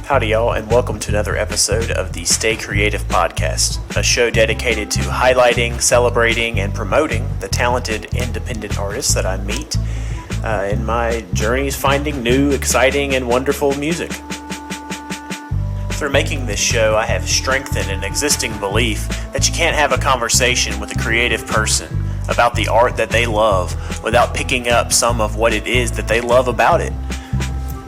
Howdy, y'all, and welcome to another episode of the Stay Creative Podcast, a show dedicated to highlighting, celebrating, and promoting the talented independent artists that I meet in my journeys finding new, exciting, and wonderful music. Through making this show, I have strengthened an existing belief that you can't have a conversation with a creative person about the art that they love without picking up some of what it is that they love about it.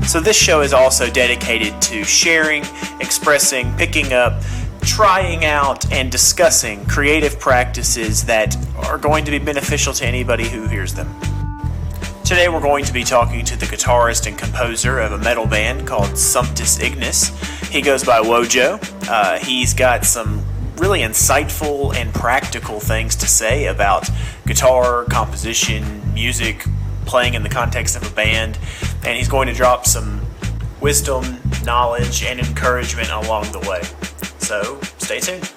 So this show is also dedicated to sharing, expressing, picking up, trying out, and discussing creative practices that are going to be beneficial to anybody who hears them. Today we're going to be talking to the guitarist and composer of a metal band called Sumptus Ignis. He goes by Wojo. He's got some really insightful and practical things to say about guitar, composition, music, playing in the context of a band, and he's going to drop some wisdom, knowledge, and encouragement along the way. So, stay tuned.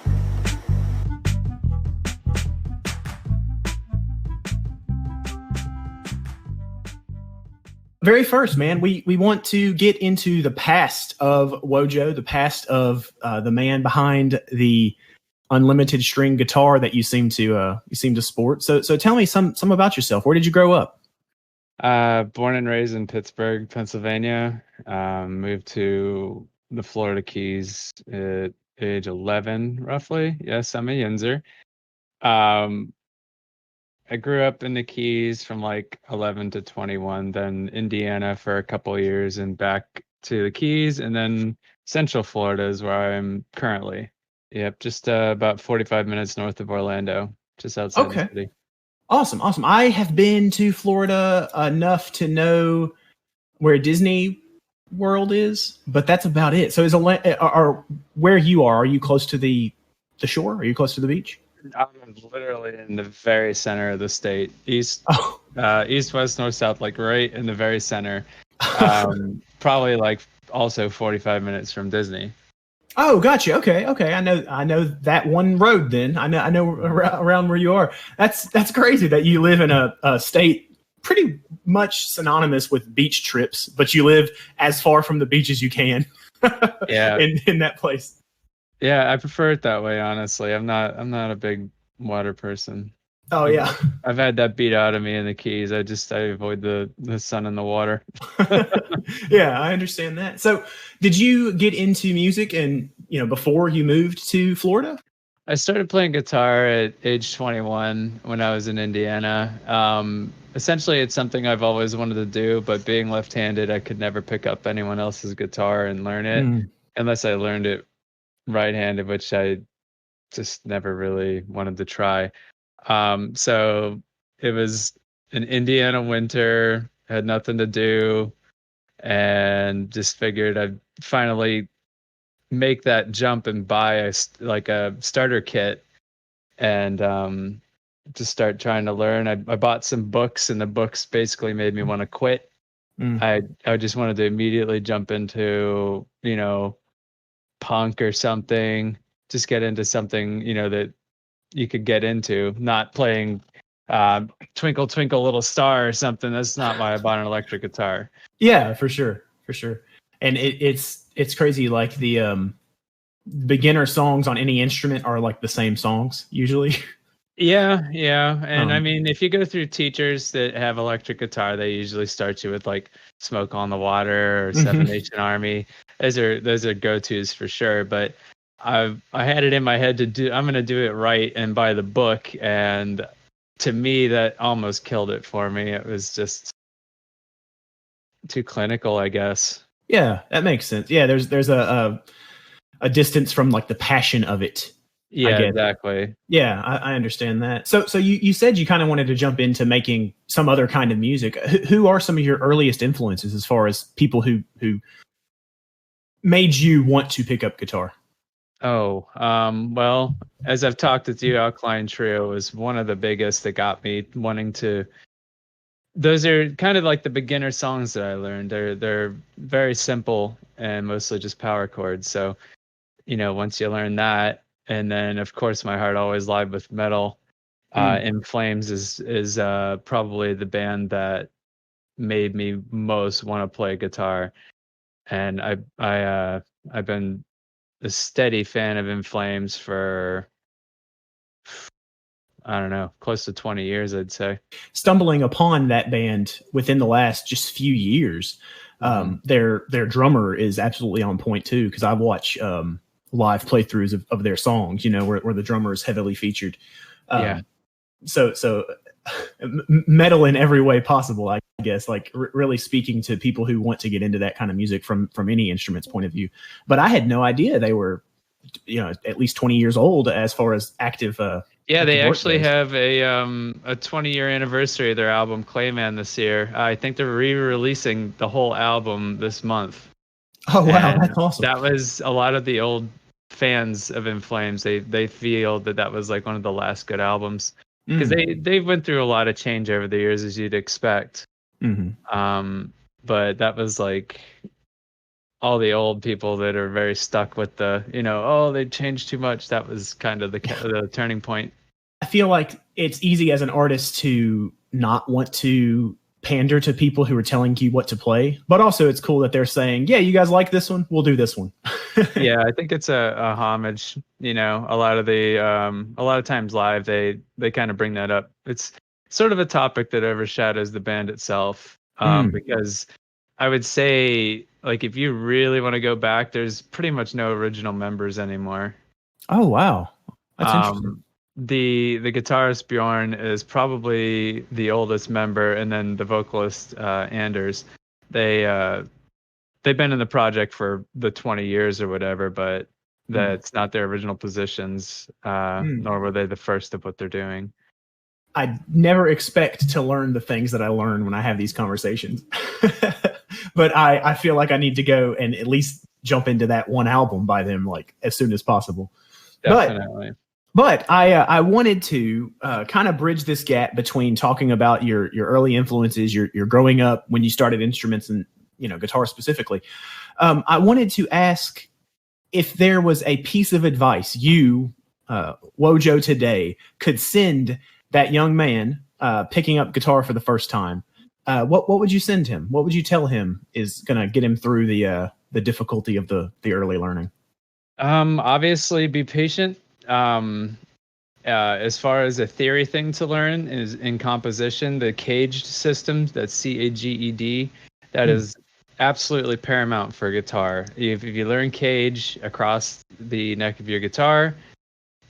Very first, man, we want to get into the past of Wojo, the past of the man behind the unlimited string guitar that you seem to sport. So tell me some about yourself. Where did you grow up? Born and raised in Pittsburgh, Pennsylvania. Moved to the Florida Keys at age 11, roughly. Yes, I'm a Yinzer. I grew up in the Keys from like 11 to 21, then Indiana for a couple of years, and back to the Keys, and then Central Florida is where I'm currently. Yep, just about 45 minutes north of Orlando, just outside the city. Awesome. I have been to Florida enough to know where Disney World is, but that's about it. So where you are you close to the shore? Are you close to the beach? I'm literally in the very center of the state. East, west, north, south, like right in the very center. Probably like also 45 minutes from Disney. Oh, gotcha. Okay. I know that one road. Then I know around where you are. That's crazy that you live in a state pretty much synonymous with beach trips, but you live as far from the beach as you can. Yeah. in that place. Yeah, I prefer it that way. Honestly, I'm not a big water person. Oh yeah, I've had that beat out of me in the Keys. I avoid the sun and the water. Yeah, I understand that. So, did you get into music and before you moved to Florida? I started playing guitar at age 21 when I was in Indiana. Essentially, it's something I've always wanted to do, but being left-handed, I could never pick up anyone else's guitar and learn it unless I learned it right-handed, which I just never really wanted to try. So it was an Indiana winter, had nothing to do, and just figured I'd finally make that jump and buy a starter kit and just start trying to learn. I bought some books, and the books basically made me want to quit. I just wanted to immediately jump into punk or something, just get into something that you could get into, not playing Twinkle Twinkle Little Star or something. That's not why I bought an electric guitar. Yeah, for sure. And it's crazy, like the beginner songs on any instrument are like the same songs usually. Yeah. And I mean, if you go through teachers that have electric guitar, they usually start you with like Smoke on the Water or Seven Nation Army. Those are go-tos for sure. But I had it in my head I'm going to do it right and buy the book. And to me, that almost killed it for me. It was just too clinical, I guess. Yeah, that makes sense. Yeah, there's a distance from like the passion of it. Yeah, exactly. Yeah, I understand that. So you said you kind of wanted to jump into making some other kind of music. Who are some of your earliest influences as far as people who made you want to pick up guitar? Oh, well, as I've talked with you, Alkaline Trio was one of the biggest that got me wanting to. Those are kind of like the beginner songs that I learned. They're very simple and mostly just power chords. So, once you learn that, and then of course my heart always lied with metal. In Flames is probably the band that made me most want to play guitar. And I I've been a steady fan of In Flames for, I don't know, close to 20 years, I'd say. Stumbling upon that band within the last just few years, their drummer is absolutely on point too. Because I watch live playthroughs of their songs, where the drummer is heavily featured. So metal in every way possible, I guess, like really speaking to people who want to get into that kind of music from any instrument's point of view. But I had no idea they were, at least 20 years old as far as active. They actually have a 20-year anniversary of their album Clayman this year. I think they're re-releasing the whole album this month. Oh wow, that's awesome. That was a lot of the old fans of In Flames. They feel that was like one of the last good albums. Because they went through a lot of change over the years, as you'd expect. But that was like all the old people that are very stuck with the, they changed too much. That was kind of the turning point. I feel like it's easy as an artist to not want to pander to people who are telling you what to play, but also it's cool that they're saying, yeah, you guys like this one, we'll do this one. Yeah, I think it's a homage. A lot of times live they kind of bring that up. It's sort of a topic that overshadows the band itself, because I would say, like, if you really want to go back, there's pretty much no original members anymore. Oh wow, that's interesting. The guitarist Bjorn is probably the oldest member, and then the vocalist Anders. They've been in the project for the 20 years or whatever, but that's not their original positions, nor were they the first of what they're doing. I never expect to learn the things that I learn when I have these conversations, but I feel like I need to go and at least jump into that one album by them, like, as soon as possible. Definitely. But I wanted to kind of bridge this gap between talking about your early influences, your growing up when you started instruments and guitar specifically. I wanted to ask if there was a piece of advice you, Wojo today, could send that young man picking up guitar for the first time. What would you send him? What would you tell him is going to get him through the difficulty of the early learning? Obviously, be patient. As far as a theory thing to learn is in composition, the caged system, that's CAGED, that is absolutely paramount for guitar. If you learn cage across the neck of your guitar,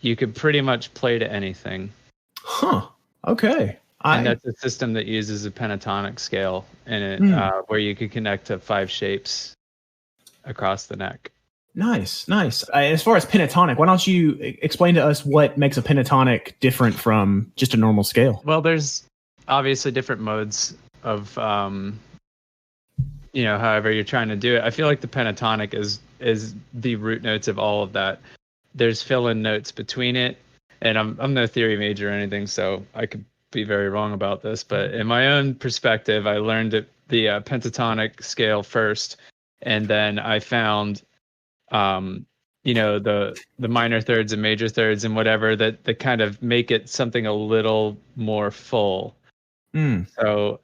you could pretty much play to anything. Huh. Okay. And that's a system that uses a pentatonic scale in it, where you could connect to 5 shapes across the neck. Nice. As far as pentatonic, why don't you explain to us what makes a pentatonic different from just a normal scale? Well, there's obviously different modes of, however you're trying to do it. I feel like the pentatonic is the root notes of all of that. There's fill-in notes between it, and I'm no theory major or anything, so I could be very wrong about this. But in my own perspective, I learned the pentatonic scale first, and then I found the minor thirds and major thirds and whatever that kind of make it something a little more full. So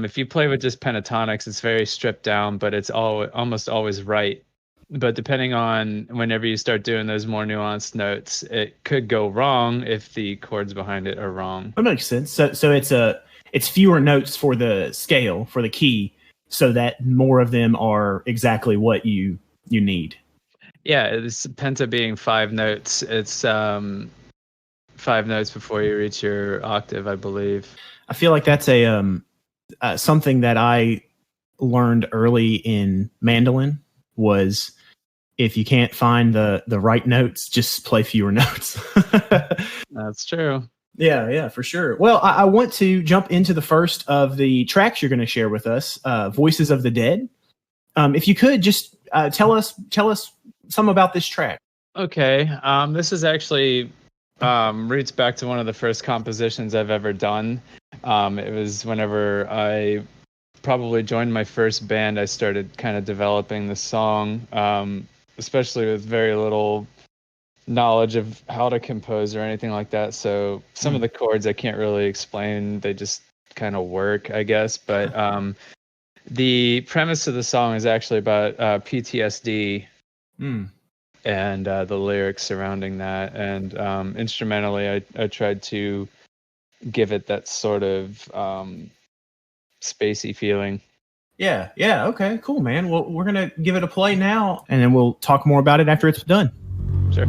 if you play with just pentatonics, it's very stripped down, but it's almost always right. But depending on whenever you start doing those more nuanced notes, it could go wrong if the chords behind it are wrong. That makes sense. So it's fewer notes for the scale, for the key, so that more of them are exactly what you need. Yeah, it's penta being 5 notes. It's 5 notes before you reach your octave, I believe. I feel like that's a something that I learned early in mandolin was, if you can't find the right notes, just play fewer notes. That's true. Yeah, for sure. Well, I want to jump into the first of the tracks you're going to share with us, Voices of the Dead. If you could just tell us some about this track. Okay. This is actually roots back to one of the first compositions I've ever done. It was whenever I probably joined my first band, I started kind of developing the song, especially with very little knowledge of how to compose or anything like that. So some of the chords I can't really explain. They just kind of work, I guess. But the premise of the song is actually about PTSD. Mm. and the lyrics surrounding that. And instrumentally, I tried to give it that sort of spacey feeling. Yeah. Yeah. Okay. Cool, man. Well, we're gonna give it a play now, and then we'll talk more about it after it's done. Sure.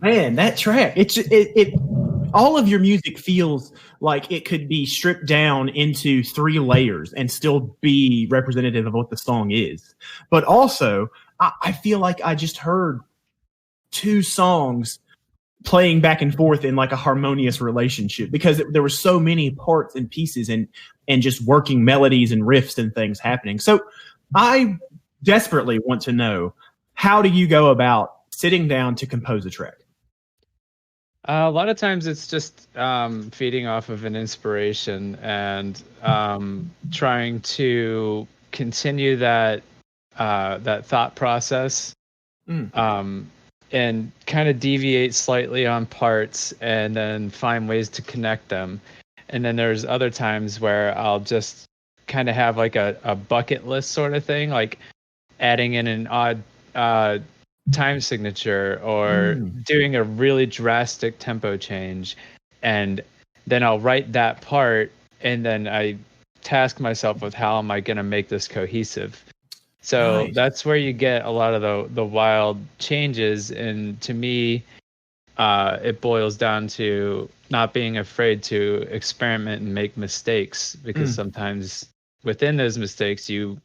Man, that track, it all of your music feels like it could be stripped down into 3 layers and still be representative of what the song is. But also, I feel like I just heard 2 songs playing back and forth in like a harmonious relationship, because there were so many parts and pieces and just working melodies and riffs and things happening. So I desperately want to know, how do you go about sitting down to compose a track? A lot of times it's just feeding off of an inspiration and trying to continue that thought process, and kind of deviate slightly on parts and then find ways to connect them. And then there's other times where I'll just kind of have like a bucket list sort of thing, like adding in an odd time signature or doing a really drastic tempo change, and then I'll write that part and then I task myself with how am I going to make this cohesive. So Nice. that's where you get a lot of the wild changes, and to me it boils down to not being afraid to experiment and make mistakes, because sometimes within those mistakes you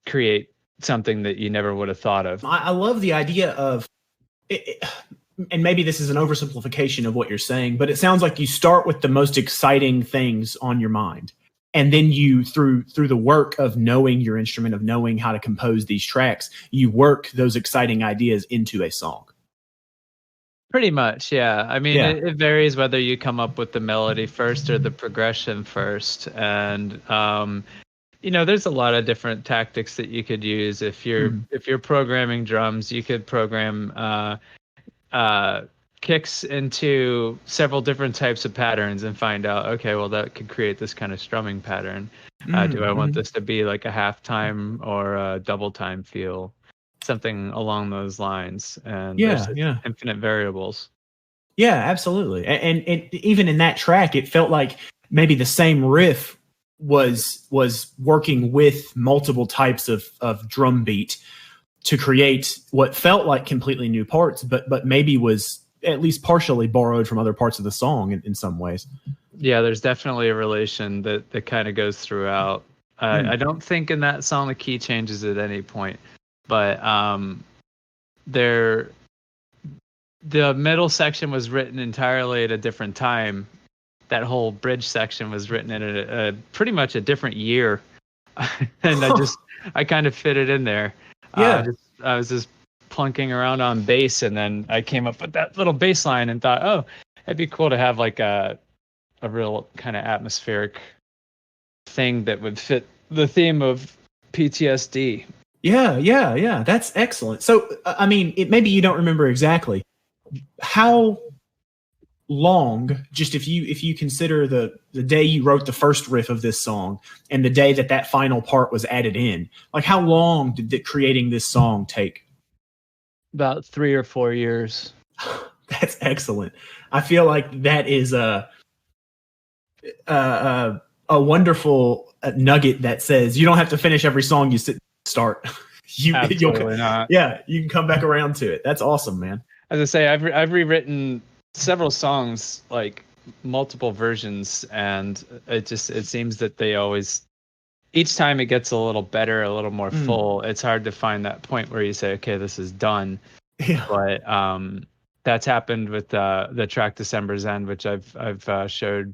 create something that you never would have thought of. I love the idea of it, and maybe this is an oversimplification of what you're saying, but it sounds like you start with the most exciting things on your mind, and then you through the work of knowing your instrument, of knowing how to compose these tracks, you work those exciting ideas into a song. Pretty much, yeah. I mean, Yeah. it varies whether you come up with the melody first or the progression first, and there's a lot of different tactics that you could use. If you're programming drums, you could program kicks into several different types of patterns and find out, okay, well, that could create this kind of strumming pattern. Do I want this to be like a half time or a double time feel? Something along those lines. And there's infinite variables. Yeah, absolutely. And even in that track, it felt like maybe the same riff was working with multiple types of drum beat to create what felt like completely new parts, but maybe was at least partially borrowed from other parts of the song in some ways. Yeah, there's definitely a relation that kind of goes throughout. I don't think in that song the key changes at any point, but the middle section was written entirely at a different time. That whole bridge section was written in a pretty much a different year, and I kind of fit it in there. Yeah, I was just plunking around on bass, and then I came up with that little bass line and thought, oh, it'd be cool to have like a real kind of atmospheric thing that would fit the theme of PTSD. Yeah. That's excellent. So, I mean, maybe you don't remember exactly how long, just if you consider the day you wrote the first riff of this song and the day that final part was added in, like how long did creating this song take? About 3 or 4 years. That's excellent. I feel like that is a wonderful nugget that says you don't have to finish every song you start. Absolutely not. Yeah, you can come back around to it. That's awesome, man. As I say, I've rewritten several songs, like multiple versions, and it seems that they always, each time it gets a little better, a little more full. It's hard to find that point where you say, okay, this is done. Yeah. But that's happened with the track December's End, which I've showed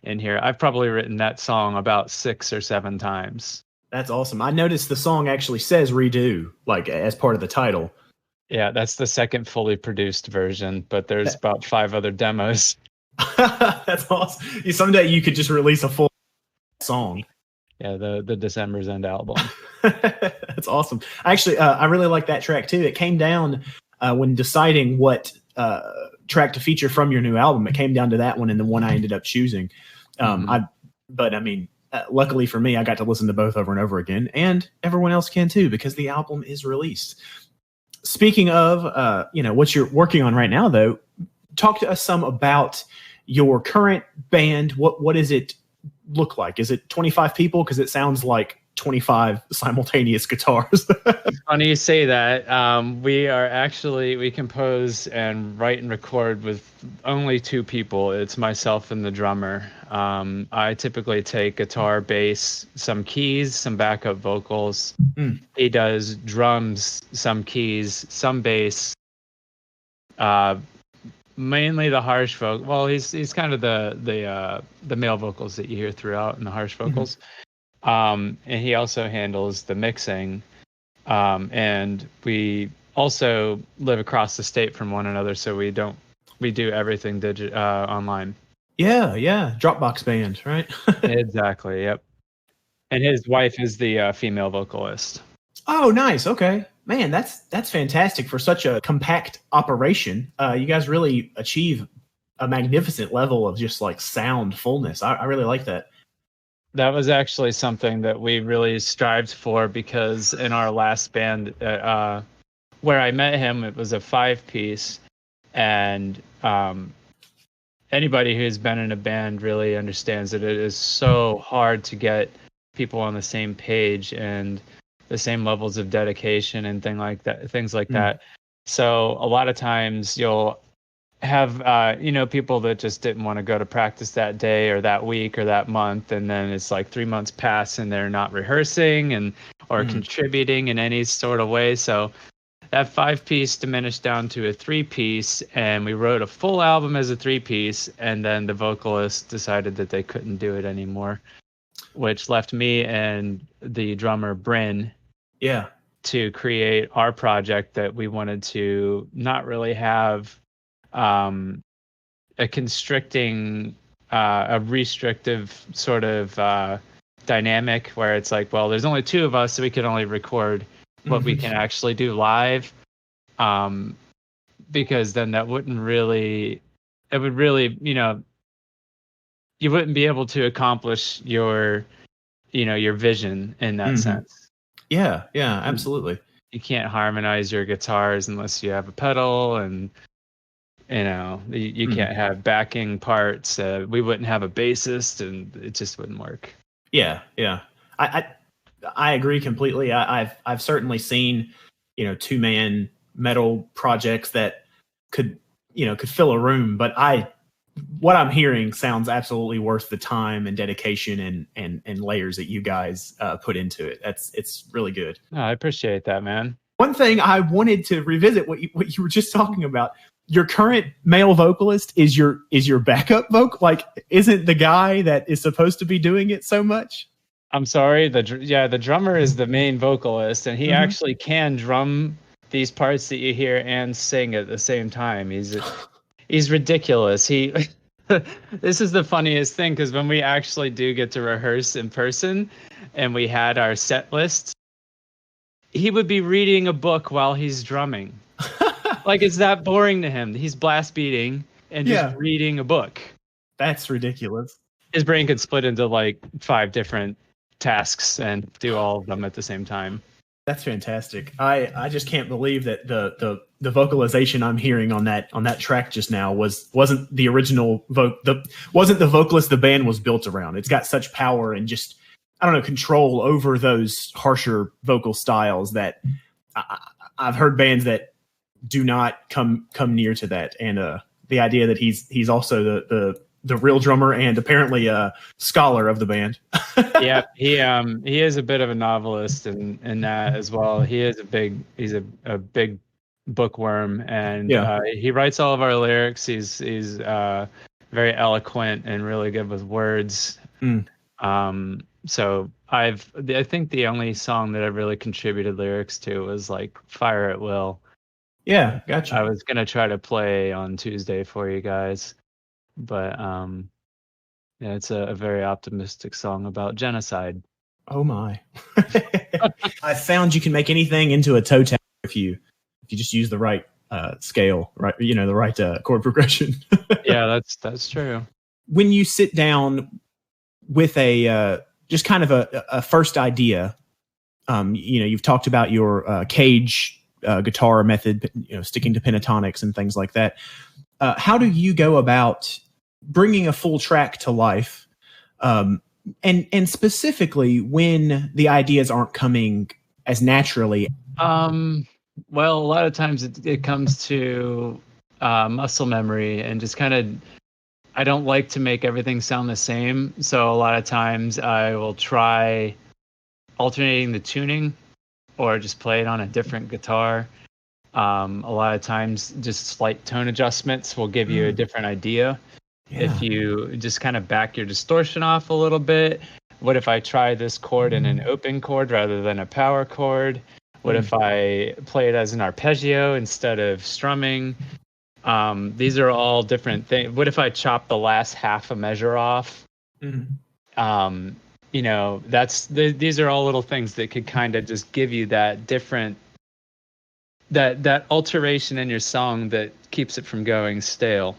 in here. I've probably written that song about 6 or 7 times. That's awesome. I noticed the song actually says redo, like as part of the title. Yeah, that's the second fully produced version, but there's about 5 other demos. That's awesome. Someday you could just release a full song. Yeah, the December's End album. That's awesome. Actually, I really like that track too. It came down when deciding what track to feature from your new album. It came down to that one and the one I ended up choosing. Luckily for me, I got to listen to both over and over again, and everyone else can too, because the album is released. Speaking of, what you're working on right now, though, talk to us some about your current band. What does it look like? Is it 25 people? Because it sounds like 25 simultaneous guitars. Funny you say that. We compose and write and record with only two people. It's myself and the drummer. I typically take guitar, bass, some keys, some backup vocals. He does drums, some keys, some bass. Mainly the harsh vocal. Well, he's kind of the male vocals that you hear throughout, and the harsh vocals. And he also handles the mixing. And we also live across the state from one another, so we do everything online. Yeah. Dropbox band, right? Exactly. Yep. And his wife is the female vocalist. Oh, nice. Okay. Man, that's fantastic for such a compact operation. You guys really achieve a magnificent level of just like sound fullness. I really like that. That was actually something that we really strived for, because in our last band, where I met him, it was a 5-piece, and anybody who's been in a band really understands that it is so hard to get people on the same page and the same levels of dedication and things like that. So a lot of times you'll have people that just didn't want to go to practice that day or that week or that month, and then it's like 3 months pass and they're not rehearsing or contributing in any sort of way. So that 5-piece diminished down to a 3-piece, and we wrote a full album as a 3-piece, and then the vocalist decided that they couldn't do it anymore, which left me and the drummer Bryn to create our project that we wanted to not really have a constricting, a restrictive sort of dynamic where it's like, well, there's only 2 of us, so we can only record what we can actually do live, because then it would really, you wouldn't be able to accomplish your vision in that sense. Yeah, absolutely. You can't harmonize your guitars unless you have a pedal, and you can't have backing parts. We wouldn't have a bassist, and it just wouldn't work. Yeah. I agree completely. I've certainly seen 2-man metal projects that could fill a room, but what I'm hearing sounds absolutely worth the time and dedication and layers that you guys put into it. It's really good. Oh, I appreciate that, man. One thing I wanted to revisit what you were just talking about. Your current male vocalist is your backup vocal. Like, isn't the guy that is supposed to be doing it so much? I'm sorry. The drummer is the main vocalist, and he actually can drum these parts that you hear and sing at the same time. He's ridiculous. This is the funniest thing, because when we actually do get to rehearse in person and we had our set list, he would be reading a book while he's drumming. Like, it's that boring to him. He's blast beating and just reading a book. That's ridiculous. His brain could split into like 5 different tasks and do all of them at the same time. That's fantastic. I just can't believe that the vocalization I'm hearing on that track just now wasn't the original wasn't the vocalist the band was built around. It's got such power and just, I don't know, control over those harsher vocal styles that I've heard bands that do not come near to that. And the idea that he's also the real drummer and apparently a scholar of the band. Yeah, he is a bit of a novelist in that as well. He's a big bookworm, and he writes all of our lyrics. He's very eloquent and really good with words. So I think the only song that I really contributed lyrics to was like Fire at Will. Yeah, gotcha. I was gonna try to play on Tuesday for you guys, but it's a very optimistic song about genocide. Oh my. I found you can make anything into a toe tap if you just use the right scale, right? The right chord progression. Yeah, that's true. When you sit down with a just kind of a first idea, you've talked about your cage guitar method, sticking to pentatonics and things like that. How do you go about bringing a full track to life? And specifically when the ideas aren't coming as naturally. Well, a lot of times it comes to muscle memory and just kind of, I don't like to make everything sound the same. So a lot of times I will try alternating the tuning or just play it on a different guitar. A lot of times just slight tone adjustments will give you a different idea. Yeah. If you just kind of back your distortion off a little bit. What if I try this chord in an open chord rather than a power chord? What if I play it as an arpeggio instead of strumming? These are all different things. What if I chop the last half a measure off? You know, these are all little things that could kind of just give you that different, that alteration in your song that keeps it from going stale.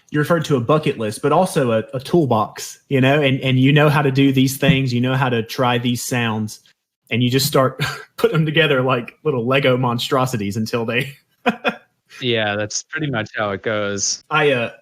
You referred to a bucket list, but also a toolbox, you know, and you know how to do these things, you know how to try these sounds, and you just start putting them together like little Lego monstrosities until they... Yeah, that's pretty much how it goes. I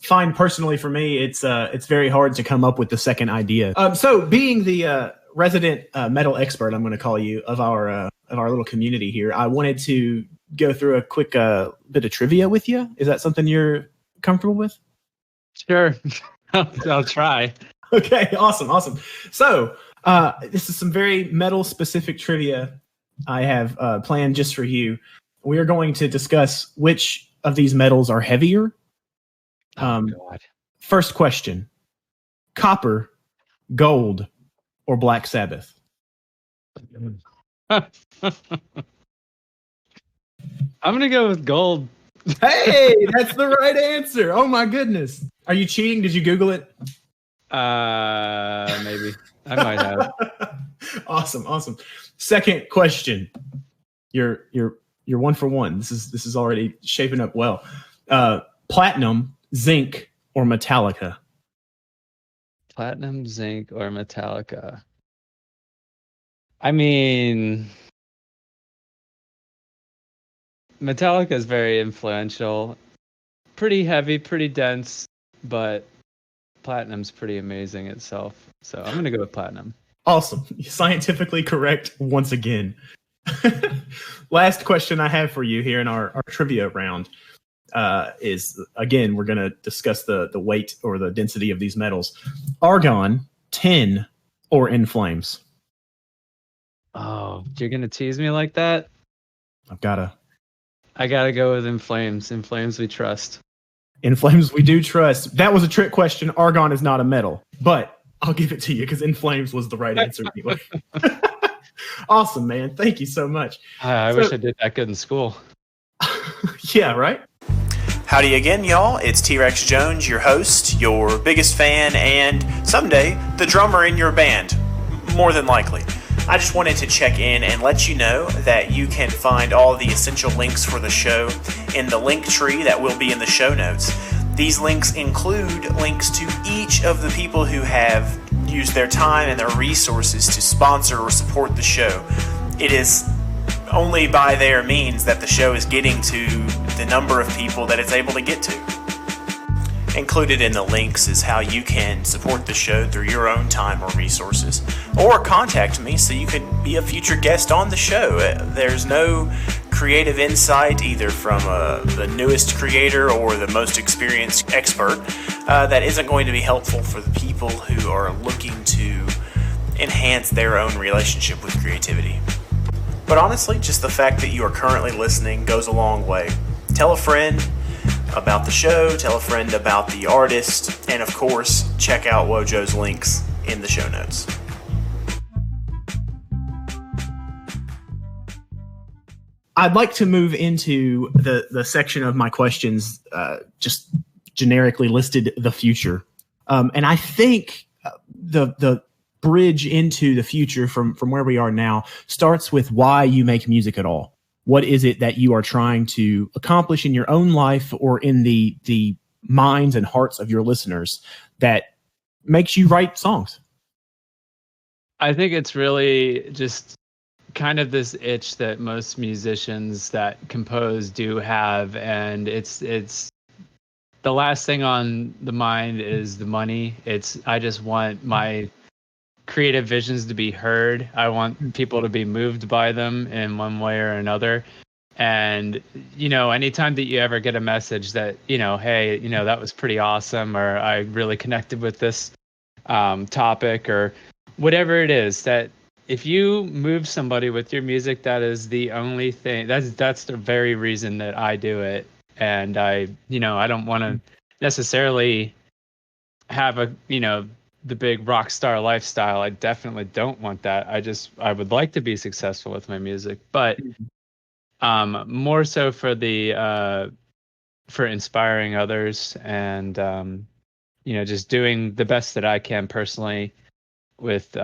find personally for me, it's very hard to come up with the second idea. So being the resident metal expert, I'm going to call you, of our little community here, I wanted to go through a quick bit of trivia with you. Is that something you're comfortable with? Sure. I'll try. Okay, awesome. So this is some very metal specific trivia I have planned just for you. We are going to discuss which of these metals are heavier. God. First question: copper, gold, or Black Sabbath? I'm gonna go with gold. Hey, that's the right answer. Oh my goodness. Are you cheating? Did you Google it? Maybe. I might have. Awesome. Second question. You're 1 for 1. This is already shaping up well. Platinum, zinc, or Metallica? Platinum, zinc, or Metallica? I mean, Metallica is very influential, pretty heavy, pretty dense, but Platinum's pretty amazing itself. So I'm going to go with Platinum. Awesome. Scientifically correct once again. Last question I have for you here in our trivia round is, again, we're going to discuss the weight or the density of these metals. Argon, tin, or In Flames? Oh, you're going to tease me like that? I gotta go with In Flames. In Flames we trust. In Flames we do trust. That was a trick question. Argon is not a metal, but I'll give it to you because In Flames was the right answer anyway. Awesome, man. Thank you so much. I wish I did that good in school. Yeah, right? Howdy again, y'all. It's T-Rex Jones, your host, your biggest fan, and someday the drummer in your band, more than likely. I just wanted to check in and let you know that you can find all the essential links for the show in the link tree that will be in the show notes. These links include links to each of the people who have used their time and their resources to sponsor or support the show. It is only by their means that the show is getting to the number of people that it's able to get to. Included in the links is how you can support the show through your own time or resources, or contact me so you could be a future guest on the show. There's no creative insight either from the newest creator or the most experienced expert that isn't going to be helpful for the people who are looking to enhance their own relationship with creativity. But honestly, just the fact that you are currently listening goes a long way. Tell a friend about the show, tell a friend about the artist, and of course, check out Wojo's links in the show notes. I'd like to move into the section of my questions, just generically listed the future. And I think the bridge into the future from where we are now starts with why you make music at all. What is it that you are trying to accomplish in your own life or in the minds and hearts of your listeners that makes you write songs? I think it's really just kind of this itch that most musicians that compose do have, and it's the last thing on the mind is the money. I just want my creative visions to be heard. I want people to be moved by them in one way or another. And, anytime that you ever get a message that, hey, that was pretty awesome, or I really connected with this topic, or whatever it is, that if you move somebody with your music, that is the only thing, that's the very reason that I do it. And I don't want to necessarily have the big rock star lifestyle. I definitely don't want that. I would like to be successful with my music, but more so for for inspiring others, and just doing the best that I can personally with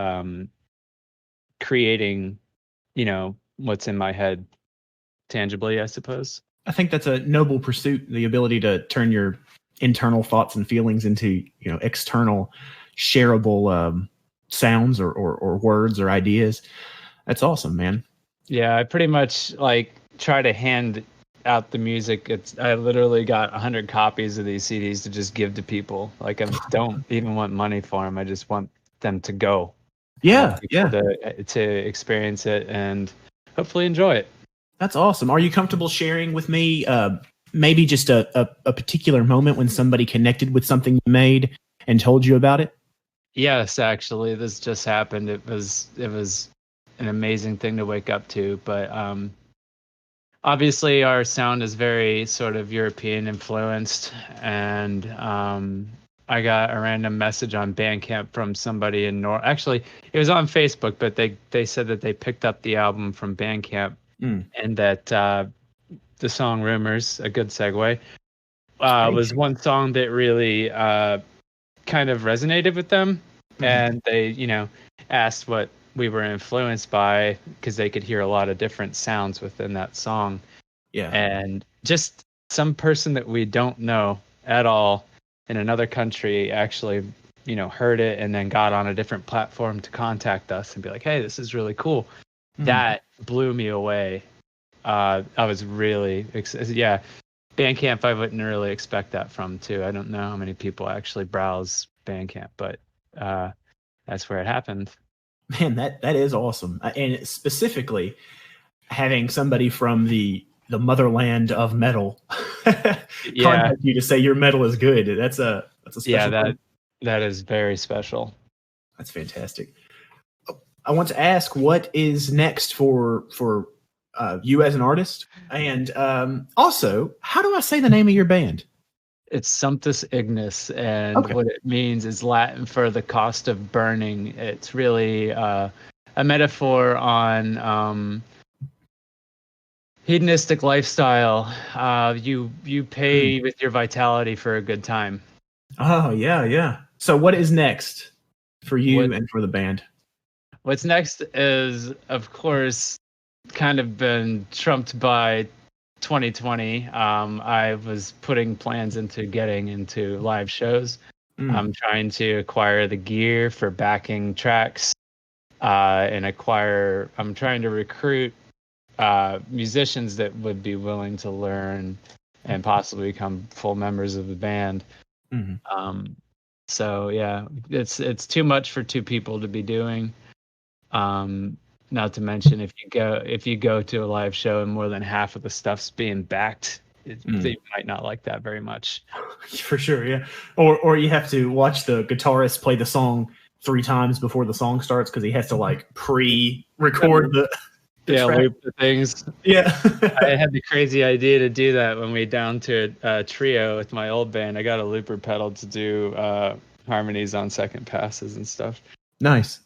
creating what's in my head tangibly, I suppose. I think that's a noble pursuit, the ability to turn your internal thoughts and feelings into external shareable sounds or words or ideas. That's awesome, man. Yeah, I pretty much try to hand out the music. I literally got 100 copies of these CDs to just give to people. I don't even want money for them. I just want them to go. Yeah, to experience it and hopefully enjoy it. That's awesome. Are you comfortable sharing with me maybe just a particular moment when somebody connected with something you made and told you about it? Yes, actually, this just happened. It was an amazing thing to wake up to, but obviously our sound is very sort of European influenced, and I got a random message on Bandcamp from somebody in Actually, it was on Facebook, but they said that they picked up the album from Bandcamp, and that the song "Rumors," a good segue, was one song that really kind of resonated with them, and they asked what we were influenced by, because they could hear a lot of different sounds within that song. Yeah. And just some person that we don't know at all in another country actually, heard it and then got on a different platform to contact us and be like, hey, this is really cool. That blew me away. I was really Bandcamp, I wouldn't really expect that from too. I don't know how many people actually browse Bandcamp, but that's where it happened. Man, that is awesome. And specifically having somebody from the motherland of metal contact you to say your metal is good. That's a special thing. That is very special. That's fantastic. I want to ask, what is next for you as an artist? And also, how do I say the name of your band? It's Sumptus Ignis, and what it means is Latin for the cost of burning. It's really a metaphor on hedonistic lifestyle. You pay with your vitality for a good time. Oh, yeah. So what is next for you and for the band? What's next is, of course, kind of been trumped by 2020. I was putting plans into getting into live shows. I'm trying to acquire the gear for backing tracks, and I'm trying to recruit musicians that would be willing to learn and possibly become full members of the band. So yeah, it's too much for two people to be doing. Not to mention, if you go to a live show and more than half of the stuff's being backed, they might not like that very much. For sure, yeah. Or you have to watch the guitarist play the song 3 times before the song starts because he has to pre-record the loop the things. Yeah. I had the crazy idea to do that when we down to a trio with my old band. I got a looper pedal to do harmonies on second passes and stuff. Nice.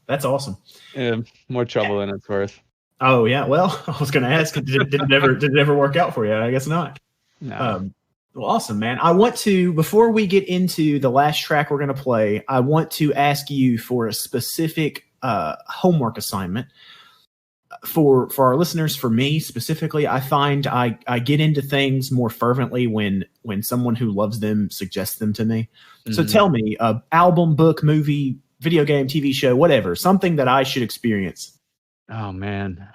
That's awesome. Yeah, more trouble than it's worth. Oh yeah. Well, I was going to ask, did it ever work out for you? I guess not. No. Well, awesome, man. I want to, before we get into the last track we're going to play, I want to ask you for a specific homework assignment for our listeners. For me specifically, I find I get into things more fervently when someone who loves them suggests them to me. So tell me, album, book, movie, video game, TV show, whatever, something that I should experience. Oh man.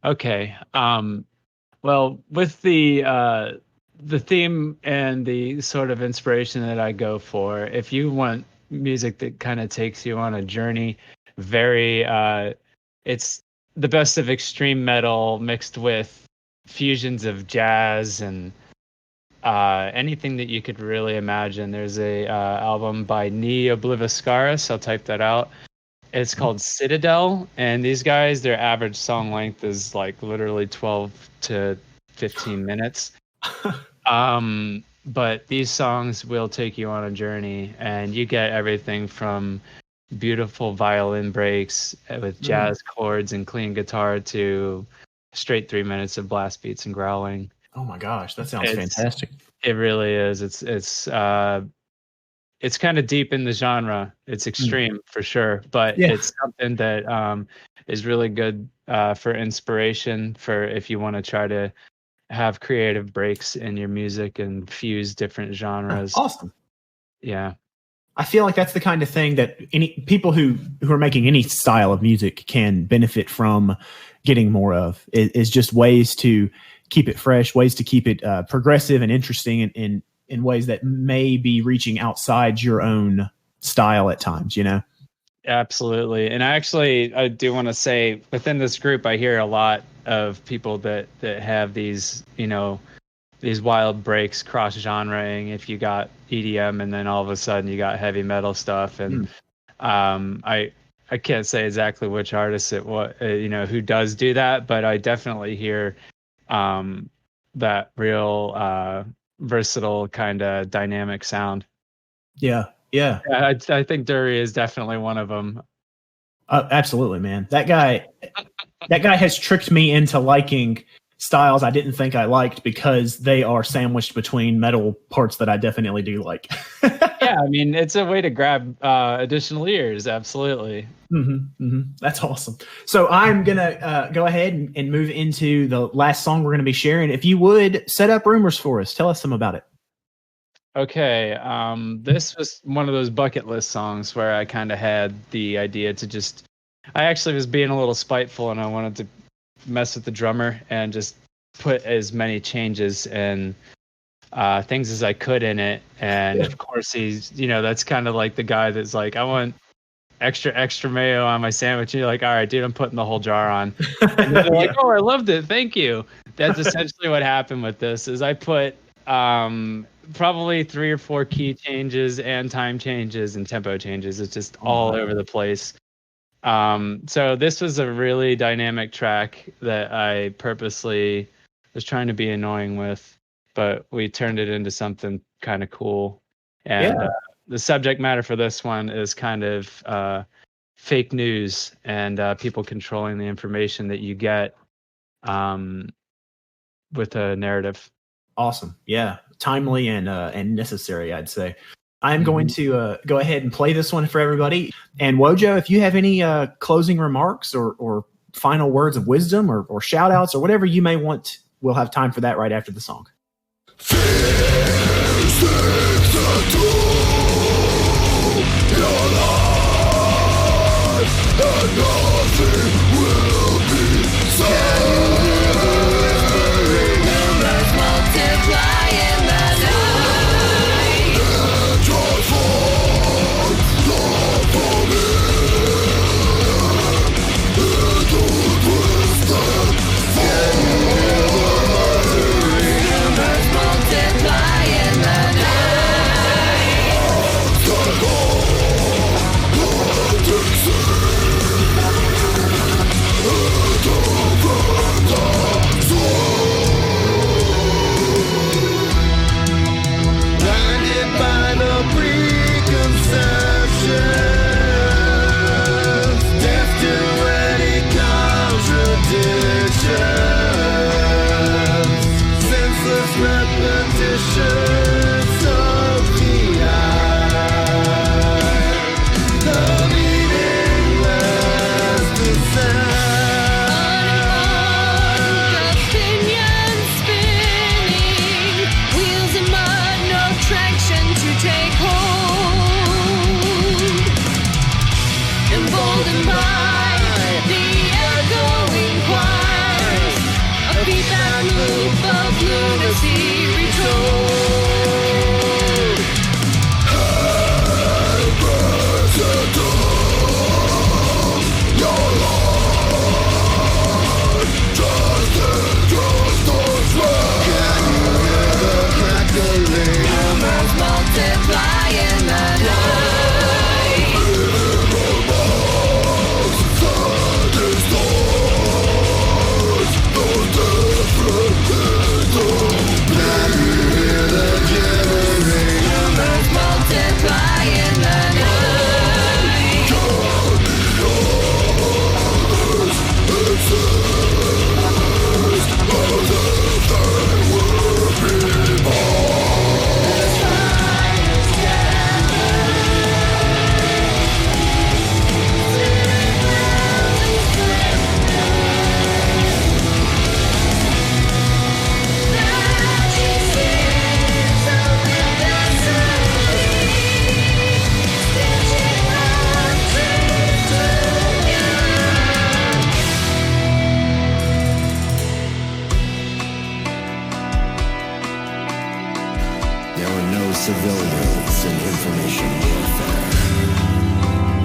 Okay. Well, with the the theme and the sort of inspiration that I go for, if you want music that kind of takes you on a journey, very it's the best of extreme metal mixed with fusions of jazz and anything that you could really imagine. There's a album by Ni Obliviscaris. I'll type that out. It's called Citadel, and these guys, their average song length is like literally 12 to 15 minutes. But these songs will take you on a journey, and you get everything from beautiful violin breaks with jazz chords and clean guitar to straight 3 minutes of blast beats and growling. Oh my gosh, that sounds fantastic. It really is. It's kind of deep in the genre. It's extreme for sure, but it's something that is really good for inspiration for if you want to try to have creative breaks in your music and fuse different genres. Awesome. Yeah. I feel like that's the kind of thing that any people who are making any style of music can benefit from getting more of, is just ways to keep it fresh, ways to keep it progressive and interesting in ways that may be reaching outside your own style at times, you know? Absolutely. And I do want to say within this group, I hear a lot of people that have these, you know, these wild breaks, cross genreing. If you got EDM and then all of a sudden you got heavy metal stuff. And I can't say exactly which artist who does do that, but I definitely hear that real versatile kind of dynamic sound. Yeah. I think Dury is definitely one of them. Absolutely, man. That guy has tricked me into liking styles I didn't think I liked because they are sandwiched between metal parts that I definitely do like. Yeah, I mean, it's a way to grab additional ears. Absolutely. That's awesome. So I'm going to go ahead and move into the last song we're going to be sharing. If you would set up Rumors for us, tell us some about it. Okay. This was one of those bucket list songs where I kind of had the idea to I actually was being a little spiteful and I wanted to mess with the drummer and just put as many changes and things as I could in it. And of course he's, that's kind of like the guy that's like, I want extra mayo on my sandwich. And you're like, all right, dude, I'm putting the whole jar on. And they're like, oh, I loved it. Thank you. That's essentially what happened with this is I put probably 3 or 4 key changes and time changes and tempo changes. It's just all over the place. So this was a really dynamic track that I purposely was trying to be annoying with, but we turned it into something kind of cool. And the subject matter for this one is kind of fake news and people controlling the information that you get with a narrative. Awesome. Yeah. Timely and necessary, I'd say. I'm going to go ahead and play this one for everybody. And Wojo, if you have any closing remarks or final words of wisdom or shout outs or whatever you may want, we'll have time for that right after the song. lunacy retold. Rumors multiply in the night. Rumors multiply in the night. There were no civilians in information warfare.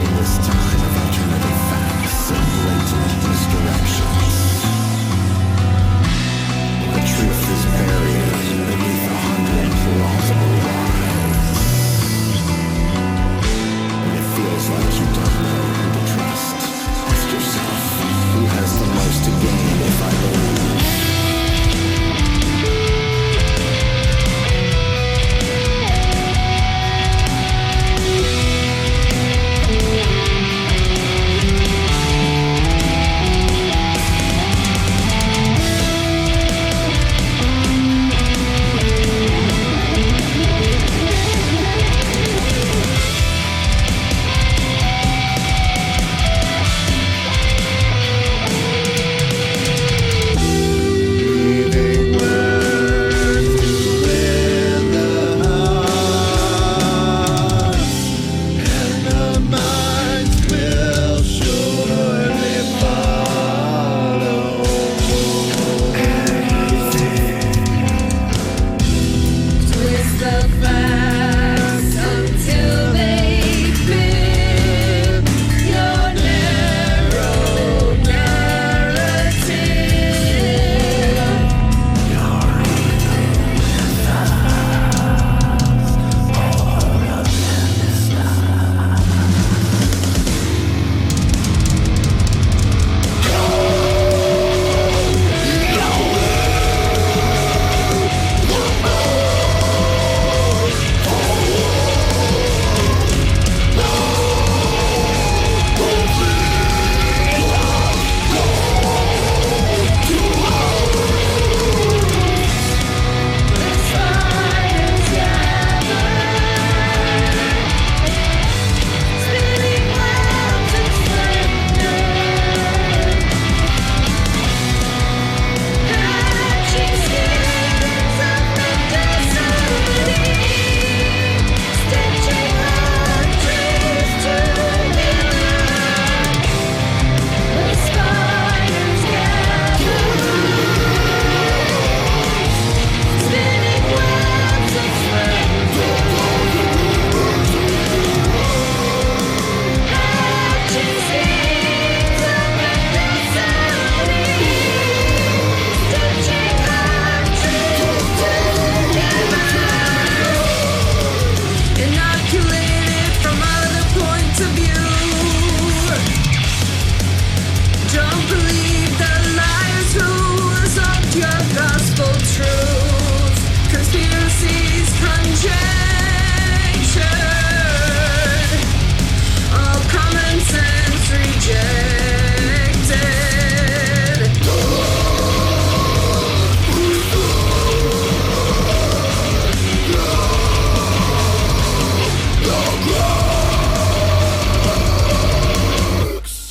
In this time of alternative facts and blatant misdirections, the truth is buried beneath 100 plausible lies. When it feels like you don't know who to trust, ask yourself, who has the most to gain if I believe?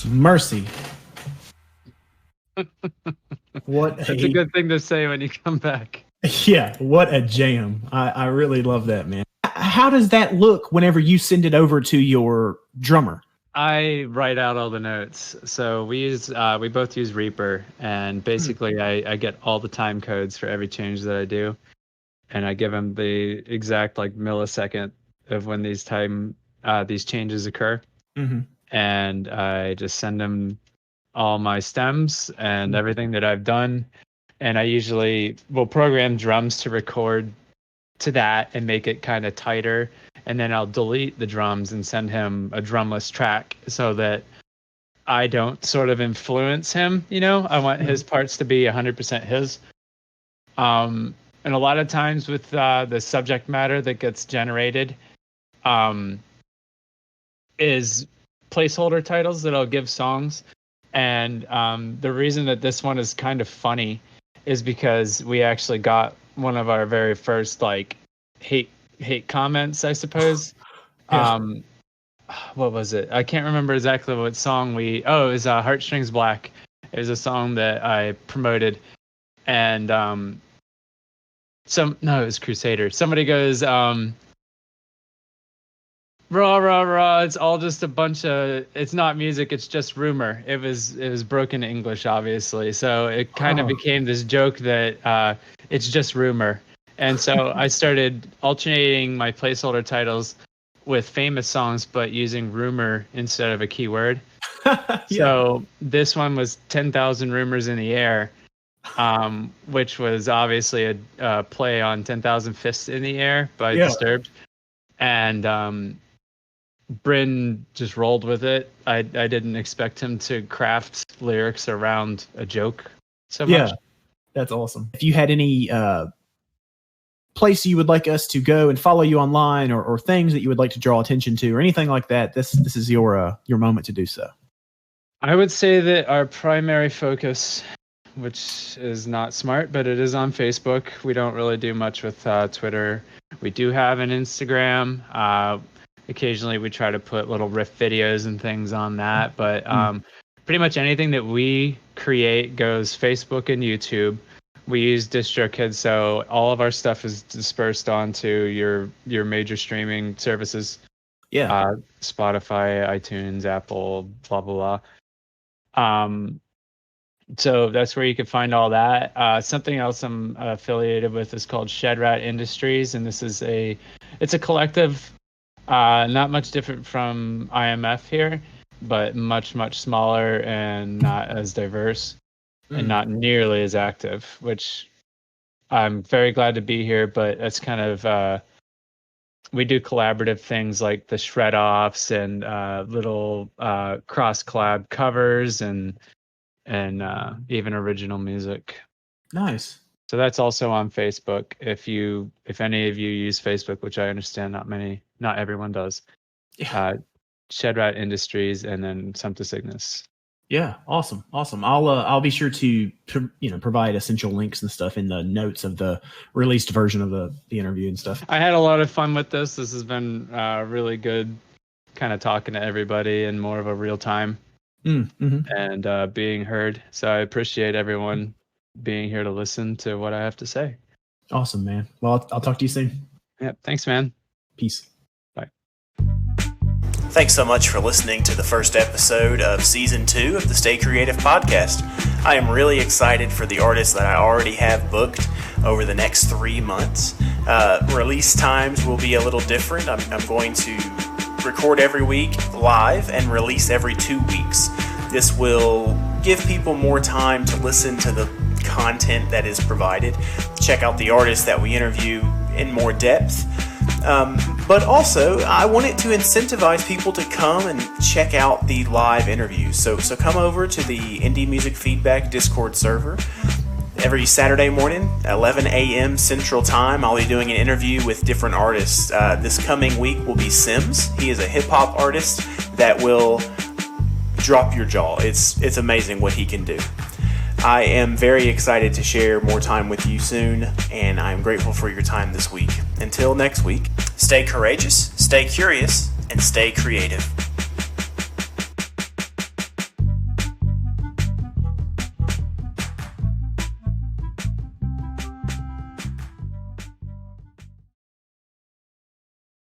Mercy. What That's a good thing to say when you come back. Yeah, what a jam. I really love that, man. How does that look whenever you send it over to your drummer? I write out all the notes. So we both use Reaper, and basically I get all the time codes for every change that I do, and I give him the exact like millisecond of when these changes occur, and I just send him all my stems and everything that I've done, and I usually will program drums to record to that and make it kind of tighter, and then I'll delete the drums and send him a drumless track so that I don't sort of influence him. I want his parts to be 100% his. And a lot of times with the subject matter that gets generated is placeholder titles that I'll give songs. And the reason that this one is kind of funny is because we actually got one of our very first like hate comments, I suppose. What was it? I can't remember exactly what song it was Heartstrings Black. It was a song that I promoted, and it was Crusader. Somebody goes, rah rah rah, it's all just a bunch of, it's not music, it's just rumor. It was broken English, obviously, so it kind of became this joke that it's just rumor. And so I started alternating my placeholder titles with famous songs, but using rumor instead of a keyword. So this one was 10,000 Rumors in the Air, which was obviously a play on 10,000 Fists in the Air by Disturbed. And Bryn just rolled with it. I didn't expect him to craft lyrics around a joke so much. Yeah, that's awesome. If you had any place you would like us to go and follow you online, or things that you would like to draw attention to, or anything like that, this is your moment to do so. I would say that our primary focus, which is not smart, but it is on Facebook. We don't really do much with Twitter. We do have an Instagram. Occasionally we try to put little riff videos and things on that, but pretty much anything that we create goes Facebook and YouTube. We use DistroKid, so all of our stuff is dispersed onto your major streaming services. Yeah. Spotify, iTunes, Apple, blah, blah, blah. So that's where you can find all that. Something else I'm affiliated with is called Shedrat Industries, and this is it's a collective, not much different from IMF here, but much, much smaller and not as diverse. And not nearly as active, which I'm very glad to be here, but it's kind of, we do collaborative things like the shred offs and little cross collab covers and even original music. Nice. So that's also on Facebook. If any of you use Facebook, which I understand not everyone does, Shedrat Industries and then Sumptus Ignis. Yeah, awesome. I'll be sure to provide essential links and stuff in the notes of the released version of the interview and stuff. I had a lot of fun with this. This has been really good, kind of talking to everybody in more of a real time and being heard. So I appreciate everyone being here to listen to what I have to say. Awesome, man. Well, I'll talk to you soon. Yeah, thanks, man. Peace. Thanks so much for listening to the first episode of Season 2 of the Stay Creative podcast. I am really excited for the artists that I already have booked over the next 3 months. Release times will be a little different. I'm going to record every week live and release every 2 weeks. This will give people more time to listen to the content that is provided, check out the artists that we interview in more depth. But also, I wanted to incentivize people to come and check out the live interviews. So come over to the Indie Music Feedback Discord server. Every Saturday morning, 11 a.m. Central Time, I'll be doing an interview with different artists. This coming week will be Sims. He is a hip-hop artist that will drop your jaw. It's amazing what he can do. I am very excited to share more time with you soon, and I'm grateful for your time this week. Until next week, stay courageous, stay curious, and stay creative.